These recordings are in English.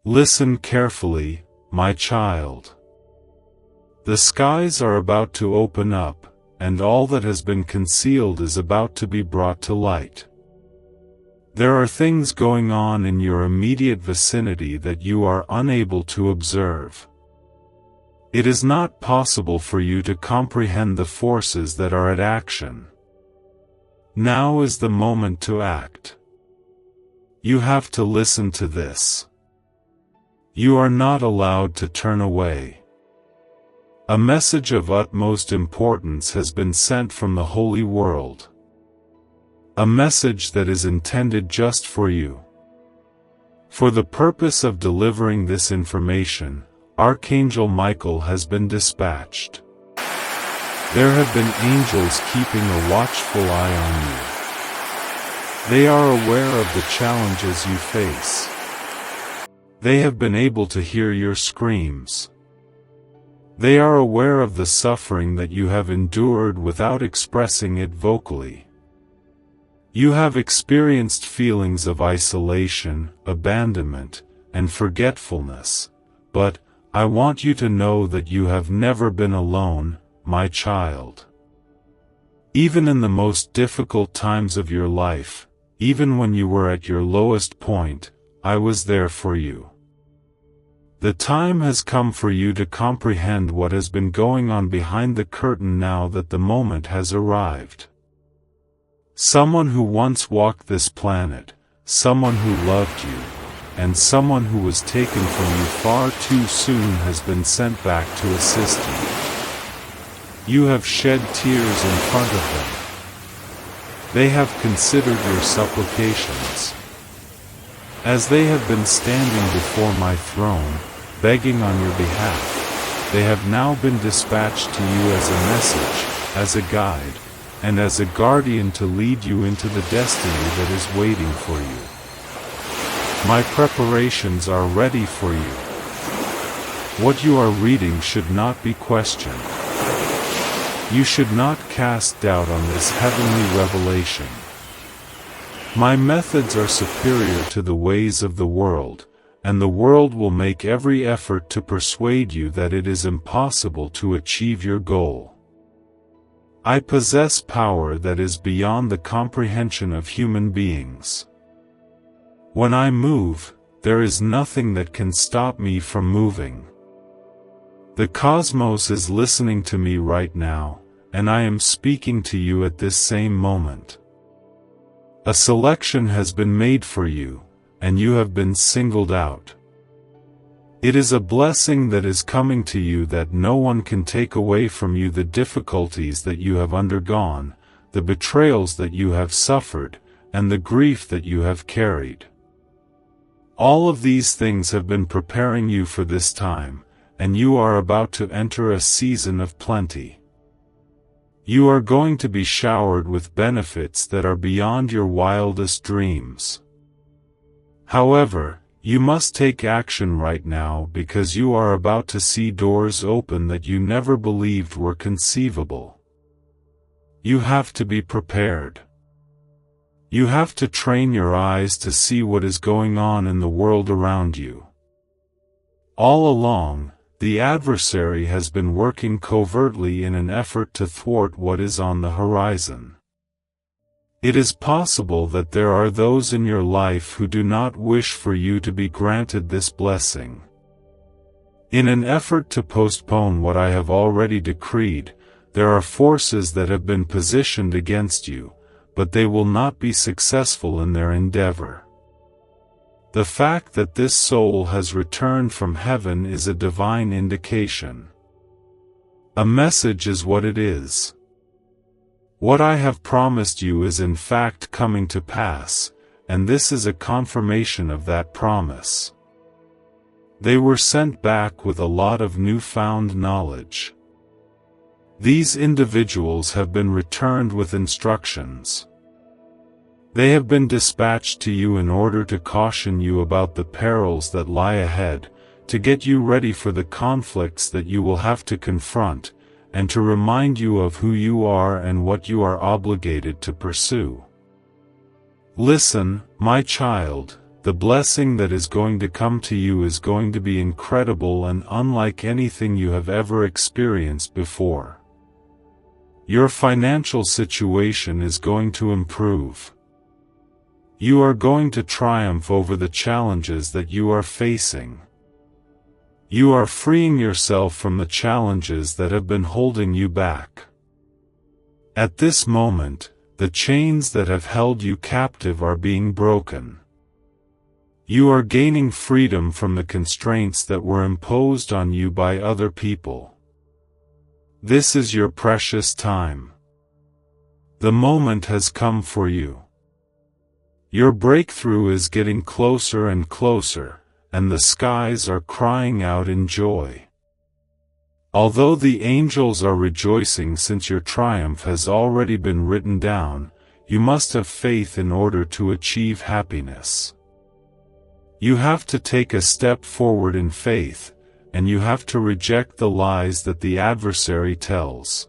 Listen carefully, my child. The skies are about to open up, and all that has been concealed is about to be brought to light. There are things going on in your immediate vicinity that you are unable to observe. It is not possible for you to comprehend the forces that are at action. Now is the moment to act. You have to listen to this. You are not allowed to turn away. A message of utmost importance has been sent from the holy world. A message that is intended just for you. For the purpose of delivering this information, Archangel Michael has been dispatched. There have been angels keeping a watchful eye on you. They are aware of the challenges you face. They have been able to hear your screams. They are aware of the suffering that you have endured without expressing it vocally. You have experienced feelings of isolation, abandonment, and forgetfulness, but I want you to know that you have never been alone, my child. Even in the most difficult times of your life, even when you were at your lowest point, I was there for you. The time has come for you to comprehend what has been going on behind the curtain now that the moment has arrived. Someone who once walked this planet, someone who loved you, and someone who was taken from you far too soon has been sent back to assist you. You have shed tears in front of them. They have considered your supplications. As they have been standing before my throne, begging on your behalf, they have now been dispatched to you as a message, as a guide, and as a guardian to lead you into the destiny that is waiting for you. My preparations are ready for you. What you are reading should not be questioned. You should not cast doubt on this heavenly revelation. My methods are superior to the ways of the world, and the world will make every effort to persuade you that it is impossible to achieve your goal. I possess power that is beyond the comprehension of human beings. When I move, there is nothing that can stop me from moving. The cosmos is listening to me right now, and I am speaking to you at this same moment. A selection has been made for you, and you have been singled out. It is a blessing that is coming to you that no one can take away from you. The difficulties that you have undergone, the betrayals that you have suffered, and the grief that you have carried. All of these things have been preparing you for this time, and you are about to enter a season of plenty. You are going to be showered with benefits that are beyond your wildest dreams. However, you must take action right now because you are about to see doors open that you never believed were conceivable. You have to be prepared. You have to train your eyes to see what is going on in the world around you. All along, the adversary has been working covertly in an effort to thwart what is on the horizon. It is possible that there are those in your life who do not wish for you to be granted this blessing. In an effort to postpone what I have already decreed, there are forces that have been positioned against you, but they will not be successful in their endeavor. The fact that this soul has returned from heaven is a divine indication. A message is what it is. What I have promised you is in fact coming to pass, and this is a confirmation of that promise. They were sent back with a lot of newfound knowledge. These individuals have been returned with instructions. They have been dispatched to you in order to caution you about the perils that lie ahead, to get you ready for the conflicts that you will have to confront, and to remind you of who you are and what you are obligated to pursue. Listen, my child, the blessing that is going to come to you is going to be incredible and unlike anything you have ever experienced before. Your financial situation is going to improve. You are going to triumph over the challenges that you are facing. You are freeing yourself from the challenges that have been holding you back. At this moment, the chains that have held you captive are being broken. You are gaining freedom from the constraints that were imposed on you by other people. This is your precious time. The moment has come for you. Your breakthrough is getting closer and closer, and the skies are crying out in joy. Although the angels are rejoicing since your triumph has already been written down, you must have faith in order to achieve happiness. You have to take a step forward in faith, and you have to reject the lies that the adversary tells.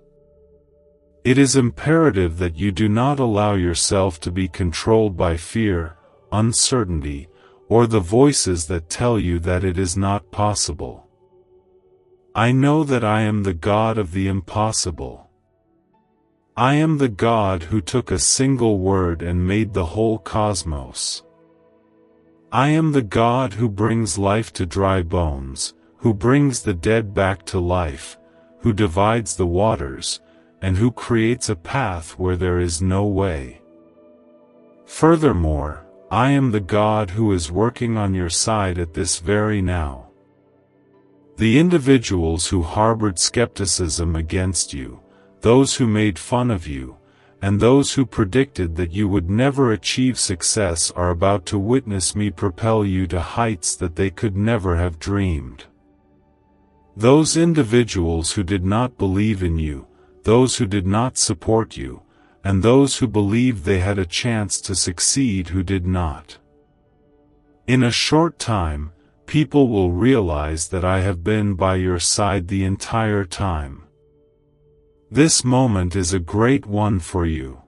It is imperative that you do not allow yourself to be controlled by fear, uncertainty, or the voices that tell you that it is not possible. I know that I am the God of the impossible. I am the God who took a single word and made the whole cosmos. I am the God who brings life to dry bones, who brings the dead back to life, who divides the waters, and who creates a path where there is no way. Furthermore, I am the God who is working on your side at this very now. The individuals who harbored skepticism against you, those who made fun of you, and those who predicted that you would never achieve success are about to witness me propel you to heights that they could never have dreamed. Those individuals who did not believe in you, those who did not support you, and those who believed they had a chance to succeed who did not. In a short time, people will realize that I have been by your side the entire time. This moment is a great one for you.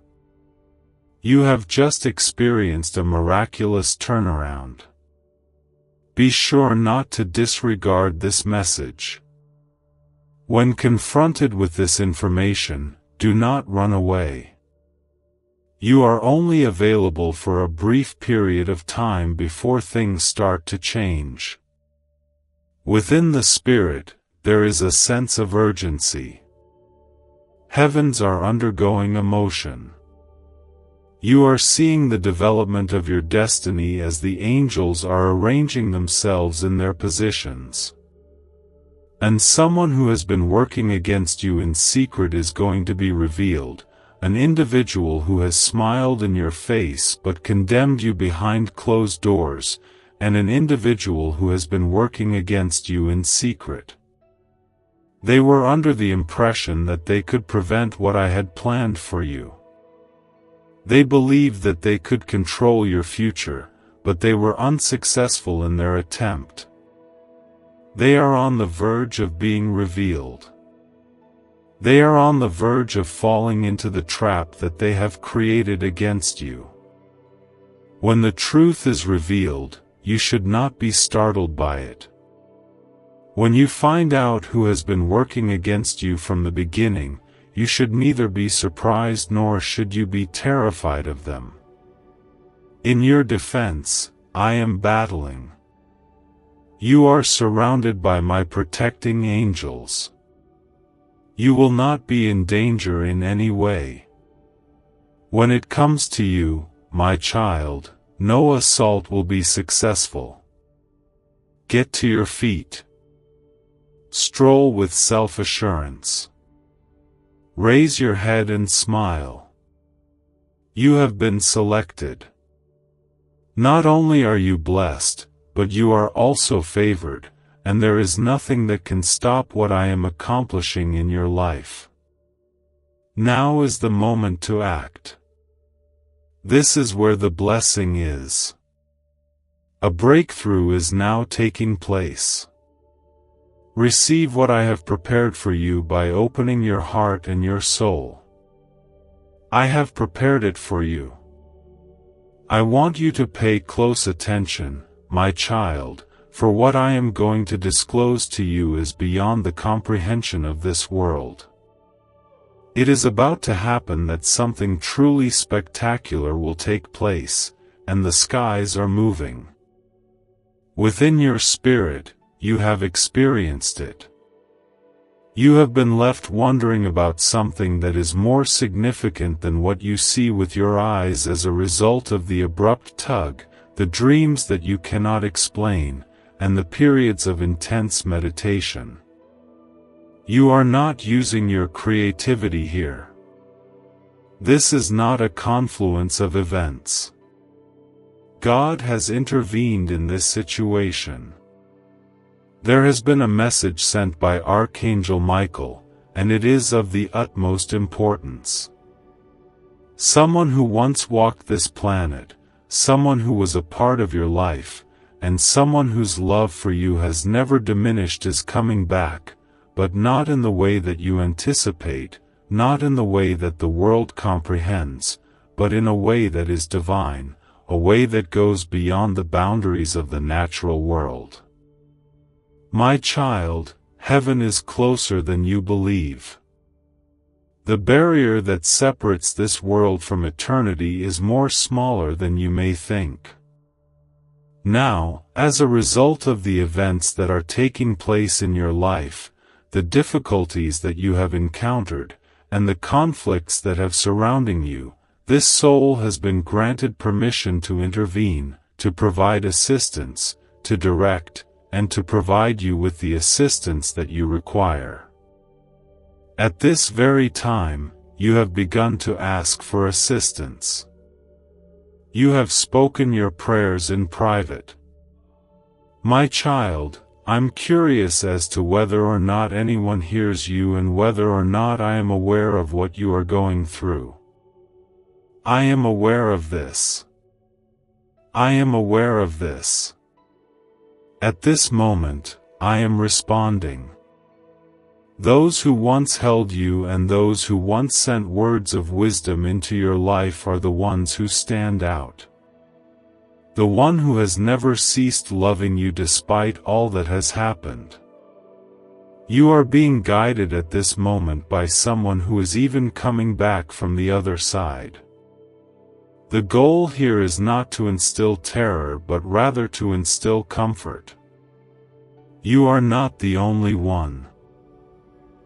You have just experienced a miraculous turnaround. Be sure not to disregard this message. When confronted with this information, do not run away. You are only available for a brief period of time before things start to change. Within the Spirit, there is a sense of urgency. Heavens are undergoing emotion. You are seeing the development of your destiny as the angels are arranging themselves in their positions. And someone who has been working against you in secret is going to be revealed, an individual who has smiled in your face but condemned you behind closed doors, and an individual who has been working against you in secret. They were under the impression that they could prevent what I had planned for you. They believed that they could control your future, but they were unsuccessful in their attempt. They are on the verge of being revealed. They are on the verge of falling into the trap that they have created against you. When the truth is revealed, you should not be startled by it. When you find out who has been working against you from the beginning, you should neither be surprised nor should you be terrified of them. In your defense, I am battling. You are surrounded by my protecting angels. You will not be in danger in any way. When it comes to you, my child, no assault will be successful. Get to your feet. Stroll with self-assurance. Raise your head and smile. You have been selected. Not only are you blessed, but you are also favored, and there is nothing that can stop what I am accomplishing in your life. Now is the moment to act. This is where the blessing is. A breakthrough is now taking place. Receive what I have prepared for you by opening your heart and your soul. I have prepared it for you. I want you to pay close attention, my child, for what I am going to disclose to you is beyond the comprehension of this world. It is about to happen that something truly spectacular will take place, and the skies are moving. Within your spirit, you have experienced it. You have been left wondering about something that is more significant than what you see with your eyes as a result of the abrupt tug, the dreams that you cannot explain, and the periods of intense meditation. You are not using your creativity here. This is not a confluence of events. God has intervened in this situation. There has been a message sent by Archangel Michael, and it is of the utmost importance. Someone who once walked this planet, someone who was a part of your life, and someone whose love for you has never diminished is coming back, but not in the way that you anticipate, not in the way that the world comprehends, but in a way that is divine, a way that goes beyond the boundaries of the natural world. My child, heaven is closer than you believe. The barrier that separates this world from eternity is more smaller than you may think. Now, as a result of the events that are taking place in your life, the difficulties that you have encountered, and the conflicts that have surrounding you, this soul has been granted permission to intervene, to provide assistance, to direct, and to provide you with the assistance that you require. At this very time, you have begun to ask for assistance. You have spoken your prayers in private. My child, I'm curious as to whether or not anyone hears you and whether or not I am aware of what you are going through. I am aware of this. I am aware of this. At this moment, I am responding. Those who once held you and those who once sent words of wisdom into your life are the ones who stand out. The one who has never ceased loving you despite all that has happened. You are being guided at this moment by someone who is even coming back from the other side. The goal here is not to instill terror but rather to instill comfort. You are not the only one.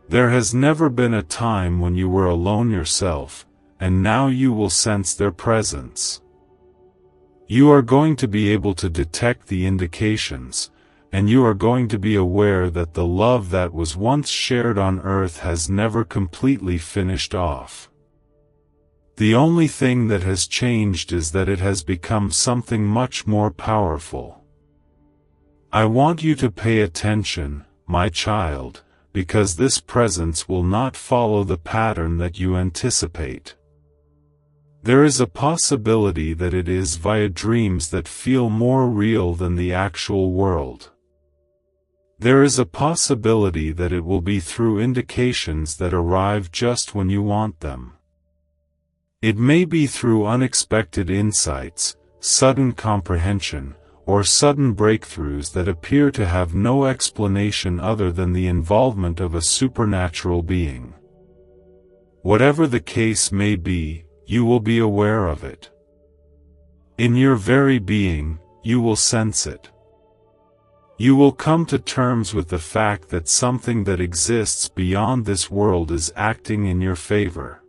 There has never been a time when you were alone yourself, and now you will sense their presence. You are going to be able to detect the indications, and you are going to be aware that the love that was once shared on earth has never completely finished off. The only thing that has changed is that it has become something much more powerful. I want you to pay attention, my child, because this presence will not follow the pattern that you anticipate. There is a possibility that it is via dreams that feel more real than the actual world. There is a possibility that it will be through indications that arrive just when you want them. It may be through unexpected insights, sudden comprehension, or sudden breakthroughs that appear to have no explanation other than the involvement of a supernatural being. Whatever the case may be, you will be aware of it. In your very being, you will sense it. You will come to terms with the fact that something that exists beyond this world is acting in your favor.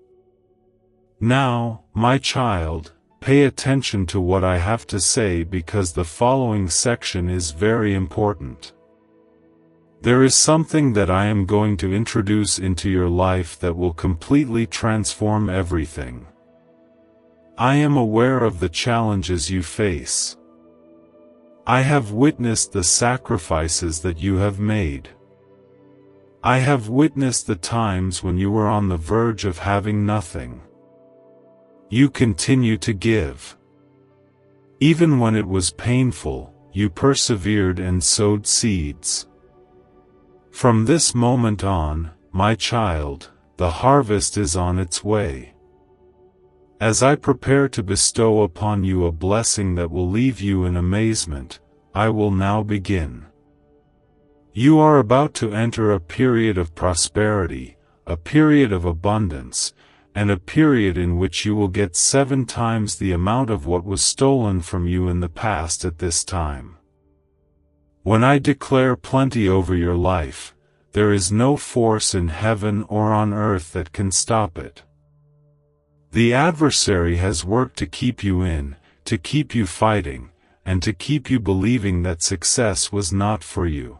Now, my child, pay attention to what I have to say because the following section is very important. There is something that I am going to introduce into your life that will completely transform everything. I am aware of the challenges you face. I have witnessed the sacrifices that you have made. I have witnessed the times when you were on the verge of having nothing. You continue to give. Even when it was painful, you persevered and sowed seeds. From this moment on, my child, the harvest is on its way. As I prepare to bestow upon you a blessing that will leave you in amazement, I will now begin. You are about to enter a period of prosperity, a period of abundance, and a period in which you will get 7 times the amount of what was stolen from you in the past at this time. When I declare plenty over your life, there is no force in heaven or on earth that can stop it. The adversary has worked to keep you in, to keep you fighting, and to keep you believing that success was not for you.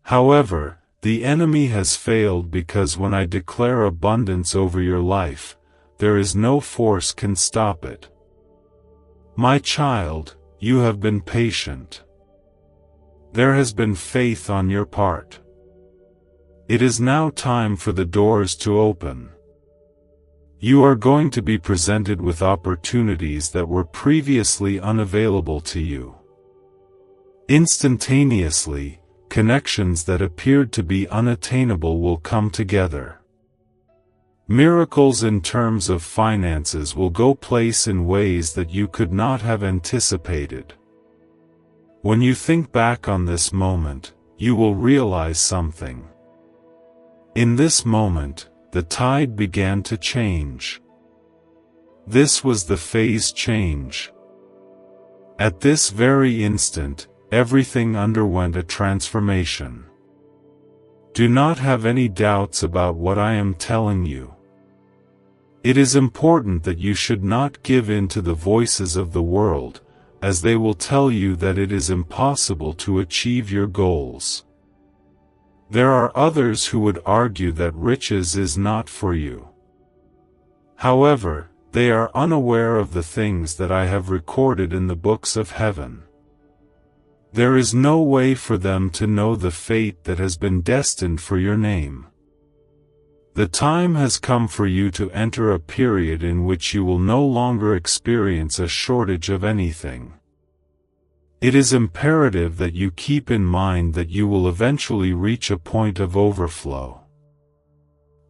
However, the enemy has failed because when I declare abundance over your life, there is no force can stop it. My child, you have been patient. There has been faith on your part. It is now time for the doors to open. You are going to be presented with opportunities that were previously unavailable to you. Instantaneously, connections that appeared to be unattainable will come together. Miracles in terms of finances will go place in ways that you could not have anticipated. When you think back on this moment, you will realize something. In this moment, the tide began to change. This was the phase change. At this very instant, everything underwent a transformation. Do not have any doubts about what I am telling you. It is important that you should not give in to the voices of the world, as they will tell you that it is impossible to achieve your goals. There are others who would argue that riches is not for you. However, they are unaware of the things that I have recorded in the books of heaven. There is no way for them to know the fate that has been destined for your name. The time has come for you to enter a period in which you will no longer experience a shortage of anything. It is imperative that you keep in mind that you will eventually reach a point of overflow.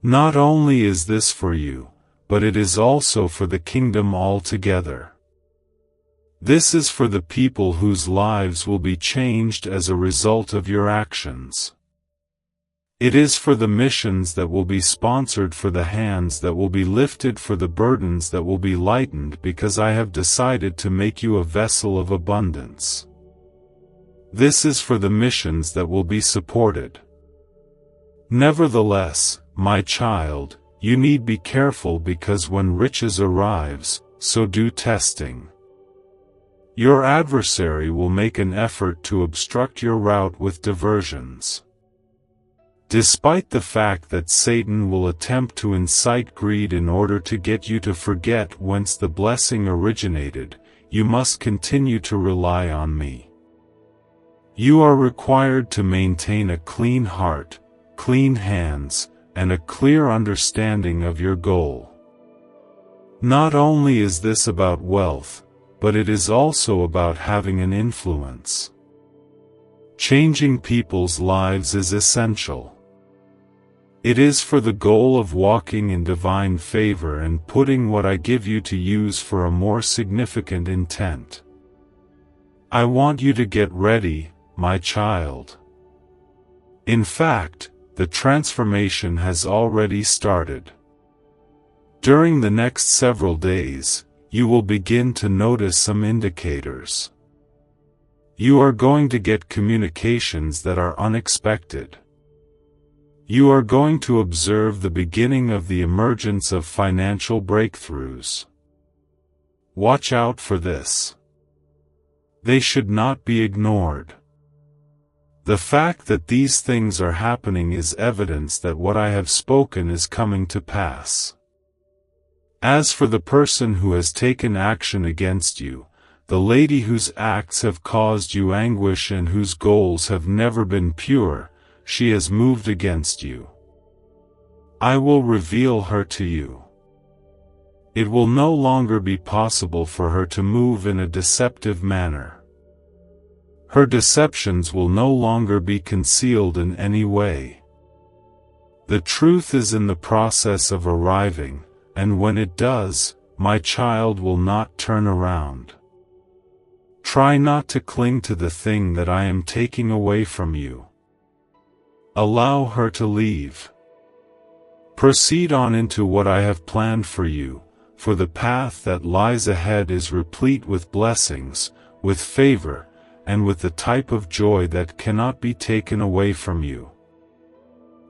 Not only is this for you, but it is also for the kingdom altogether. This is for the people whose lives will be changed as a result of your actions. It is for the missions that will be sponsored, for the hands that will be lifted, for the burdens that will be lightened, because I have decided to make you a vessel of abundance. This is for the missions that will be supported. Nevertheless, my child, you need be careful, because when riches arrives, so do testing. Your adversary will make an effort to obstruct your route with diversions. Despite the fact that Satan will attempt to incite greed in order to get you to forget whence the blessing originated, you must continue to rely on me. You are required to maintain a clean heart, clean hands, and a clear understanding of your goal. Not only is this about wealth, but it is also about having an influence. Changing people's lives is essential. It is for the goal of walking in divine favor and putting what I give you to use for a more significant intent. I want you to get ready, my child. In fact, the transformation has already started. During the next several days, you will begin to notice some indicators. You are going to get communications that are unexpected. You are going to observe the beginning of the emergence of financial breakthroughs. Watch out for this. They should not be ignored. The fact that these things are happening is evidence that what I have spoken is coming to pass. As for the person who has taken action against you, the lady whose acts have caused you anguish and whose goals have never been pure, she has moved against you. I will reveal her to you. It will no longer be possible for her to move in a deceptive manner. Her deceptions will no longer be concealed in any way. The truth is in the process of arriving, and when it does, my child will not turn around. Try not to cling to the thing that I am taking away from you. Allow her to leave. Proceed on into what I have planned for you, for the path that lies ahead is replete with blessings, with favor, and with the type of joy that cannot be taken away from you.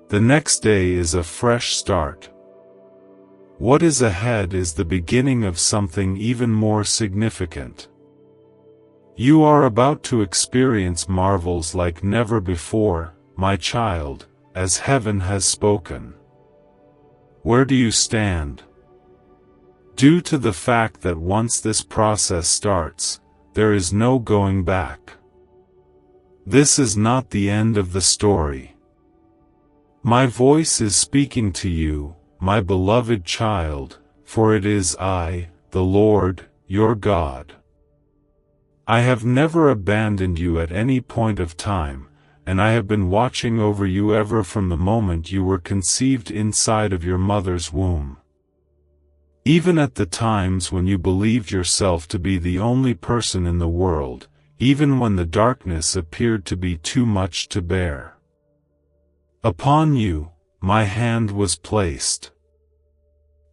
The next day is a fresh start. What is ahead is the beginning of something even more significant. You are about to experience marvels like never before, my child, as heaven has spoken. Where do you stand? Due to the fact that once this process starts, there is no going back. This is not the end of the story. My voice is speaking to you, my beloved child, for it is I, the Lord, your God. I have never abandoned you at any point of time, and I have been watching over you ever from the moment you were conceived inside of your mother's womb. Even at the times when you believed yourself to be the only person in the world, even when the darkness appeared to be too much to bear. Upon you, my hand was placed.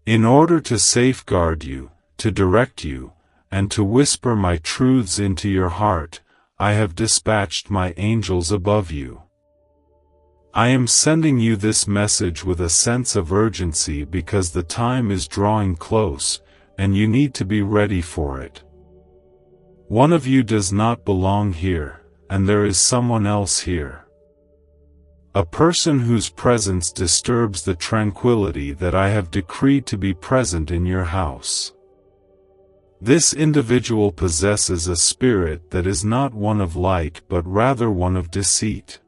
In order to safeguard you, to direct you, and to whisper my truths into your heart, I have dispatched my angels above you. I am sending you this message with a sense of urgency because the time is drawing close, and you need to be ready for it. One of you does not belong here, and there is someone else here. A person whose presence disturbs the tranquility that I have decreed to be present in your house. This individual possesses a spirit that is not one of light but rather one of deceit.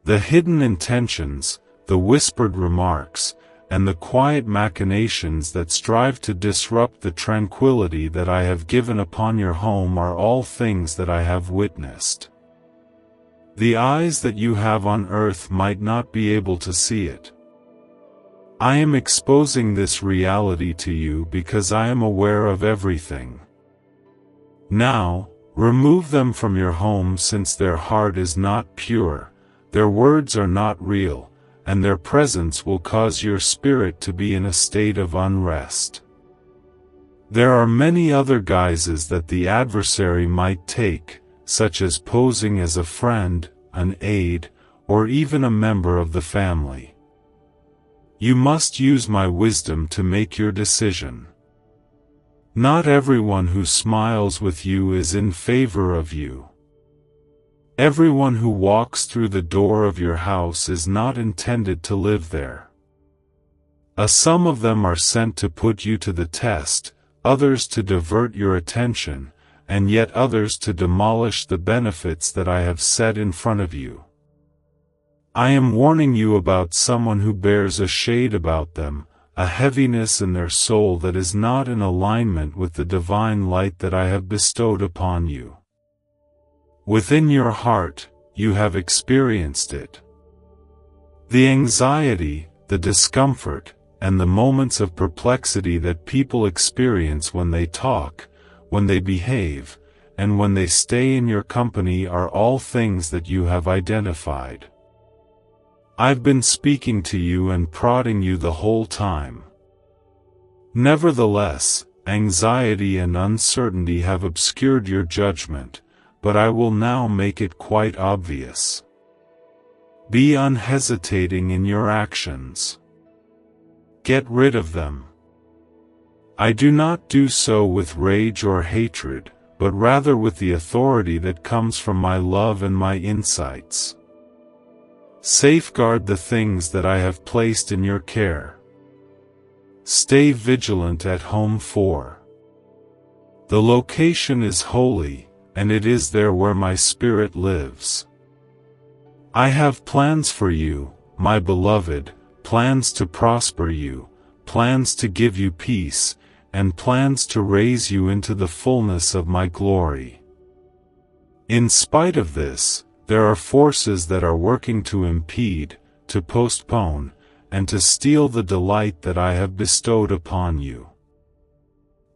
The hidden intentions, the whispered remarks, and the quiet machinations that strive to disrupt the tranquility that I have given upon your home are all things that I have witnessed. The eyes that you have on earth might not be able to see it. I am exposing this reality to you because I am aware of everything. Now, remove them from your home since their heart is not pure, their words are not real, and their presence will cause your spirit to be in a state of unrest. There are many other guises that the adversary might take, such as posing as a friend, an aide, or even a member of the family. You must use my wisdom to make your decision. Not everyone who smiles with you is in favor of you. Everyone who walks through the door of your house is not intended to live there. Some of them are sent to put you to the test, others to divert your attention, and yet others to demolish the benefits that I have set in front of you. I am warning you about someone who bears a shade about them, a heaviness in their soul that is not in alignment with the divine light that I have bestowed upon you. Within your heart, you have experienced it. The anxiety, the discomfort, and the moments of perplexity that people experience when they talk, when they behave, and when they stay in your company are all things that you have identified. I've been speaking to you and prodding you the whole time. Nevertheless, anxiety and uncertainty have obscured your judgment, but I will now make it quite obvious. Be unhesitating in your actions. Get rid of them. I do not do so with rage or hatred, but rather with the authority that comes from my love and my insights. Safeguard the things that I have placed in your care. Stay vigilant at home for the location is holy, and it is there where my spirit lives. I have plans for you, my beloved, plans to prosper you, plans to give you peace, and plans to raise you into the fullness of my glory. In spite of this, there are forces that are working to impede, to postpone, and to steal the delight that I have bestowed upon you.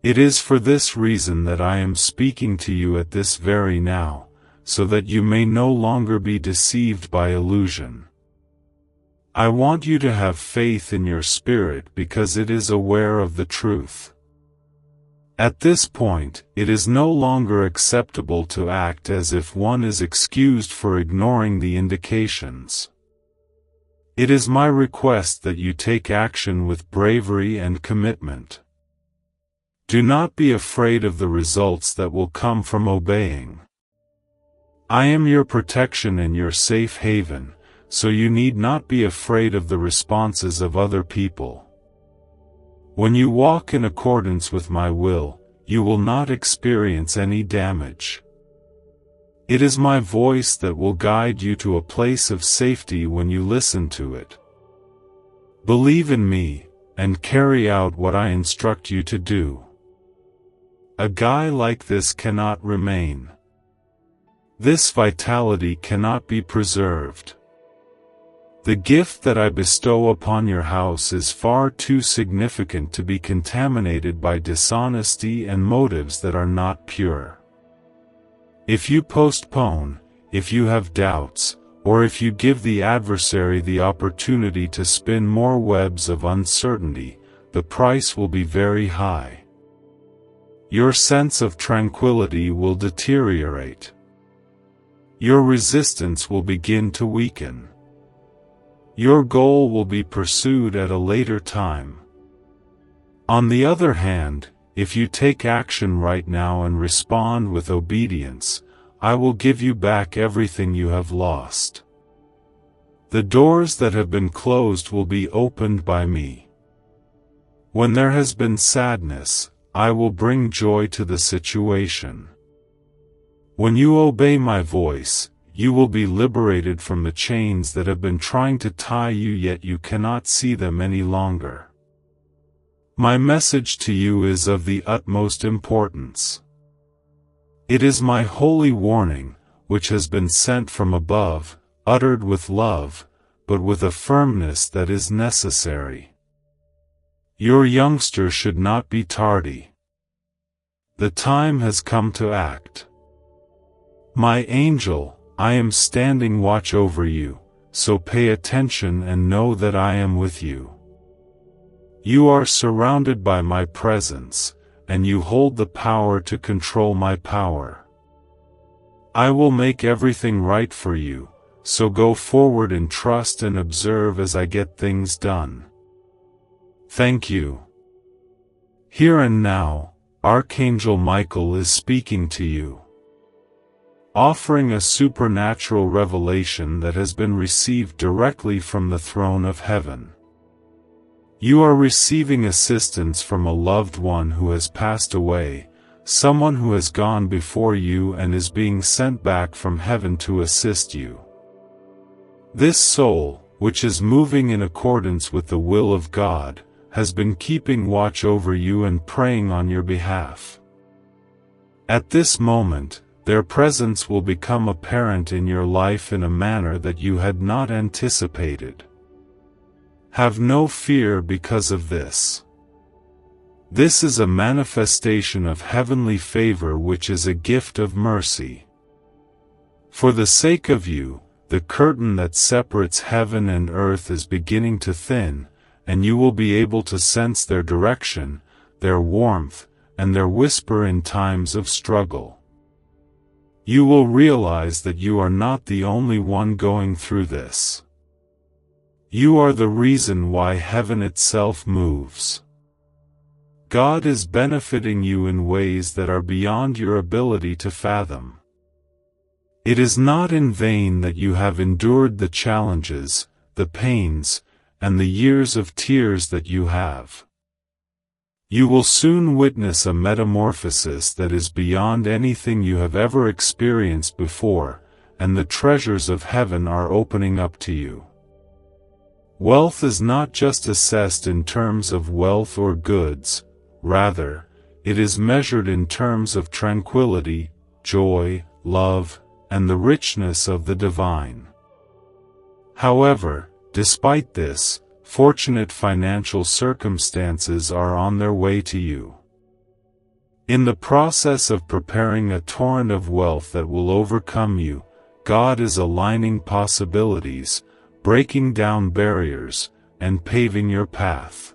It is for this reason that I am speaking to you at this very now, so that you may no longer be deceived by illusion. I want you to have faith in your spirit because it is aware of the truth. At this point, it is no longer acceptable to act as if one is excused for ignoring the indications. It is my request that you take action with bravery and commitment. Do not be afraid of the results that will come from obeying. I am your protection and your safe haven, so you need not be afraid of the responses of other people. When you walk in accordance with my will, you will not experience any damage. It is my voice that will guide you to a place of safety when you listen to it. Believe in me, and carry out what I instruct you to do. A guy like this cannot remain. This vitality cannot be preserved. The gift that I bestow upon your house is far too significant to be contaminated by dishonesty and motives that are not pure. If you postpone, if you have doubts, or if you give the adversary the opportunity to spin more webs of uncertainty, the price will be very high. Your sense of tranquility will deteriorate. Your resistance will begin to weaken. Your goal will be pursued at a later time. On the other hand, if you take action right now and respond with obedience, I will give you back everything you have lost. The doors that have been closed will be opened by me. When there has been sadness, I will bring joy to the situation. When you obey my voice, you will be liberated from the chains that have been trying to tie you, yet you cannot see them any longer. My message to you is of the utmost importance. It is my holy warning, which has been sent from above, uttered with love, but with a firmness that is necessary. Your youngster should not be tardy. The time has come to act. My angel, I am standing watch over you, so pay attention and know that I am with you. You are surrounded by my presence, and you hold the power to control my power. I will make everything right for you, so go forward in trust and observe as I get things done. Thank you. Here and now, Archangel Michael is speaking to you, offering a supernatural revelation that has been received directly from the throne of heaven. You are receiving assistance from a loved one who has passed away, someone who has gone before you and is being sent back from heaven to assist you. This soul, which is moving in accordance with the will of God, has been keeping watch over you and praying on your behalf. At this moment, their presence will become apparent in your life in a manner that you had not anticipated. Have no fear because of this. This is a manifestation of heavenly favor, which is a gift of mercy. For the sake of you, the curtain that separates heaven and earth is beginning to thin, and you will be able to sense their direction, their warmth, and their whisper in times of struggle. You will realize that you are not the only one going through this. You are the reason why heaven itself moves. God is benefiting you in ways that are beyond your ability to fathom. It is not in vain that you have endured the challenges, the pains, and the years of tears that you have. You will soon witness a metamorphosis that is beyond anything you have ever experienced before, and the treasures of heaven are opening up to you. Wealth is not just assessed in terms of wealth or goods, rather, it is measured in terms of tranquility, joy, love, and the richness of the divine. However, despite this, fortunate financial circumstances are on their way to you. In the process of preparing a torrent of wealth that will overcome you, God is aligning possibilities, breaking down barriers, and paving your path.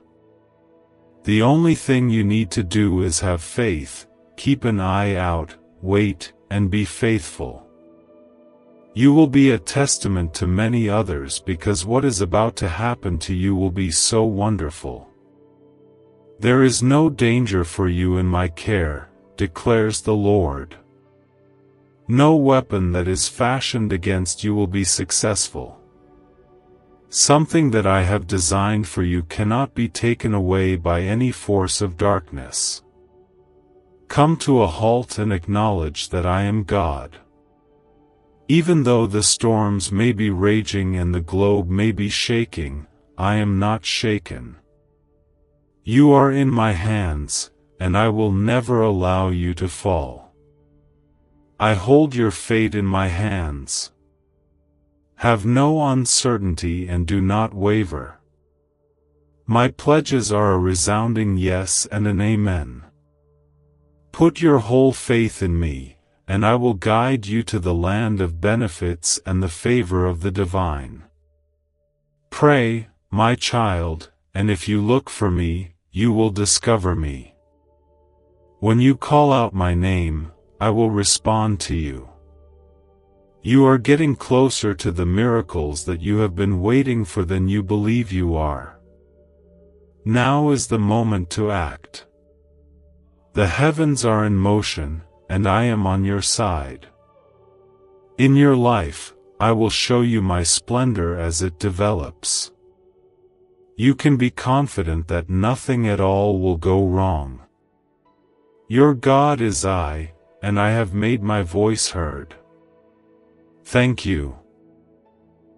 The only thing you need to do is have faith, keep an eye out, wait, and be faithful. You will be a testament to many others because what is about to happen to you will be so wonderful. There is no danger for you in my care, declares the Lord. No weapon that is fashioned against you will be successful. Something that I have designed for you cannot be taken away by any force of darkness. Come to a halt and acknowledge that I am God. Even though the storms may be raging and the globe may be shaking, I am not shaken. You are in my hands, and I will never allow you to fall. I hold your fate in my hands. Have no uncertainty and do not waver. My pledges are a resounding yes and an amen. Put your whole faith in me, and I will guide you to the land of benefits and the favor of the divine. Pray, my child, and if you look for me, you will discover me. When you call out my name, I will respond to you. You are getting closer to the miracles that you have been waiting for than you believe you are. Now is the moment to act. The heavens are in motion, and I am on your side. In your life, I will show you my splendor as it develops. You can be confident that nothing at all will go wrong. Your God is I, and I have made my voice heard. Thank you.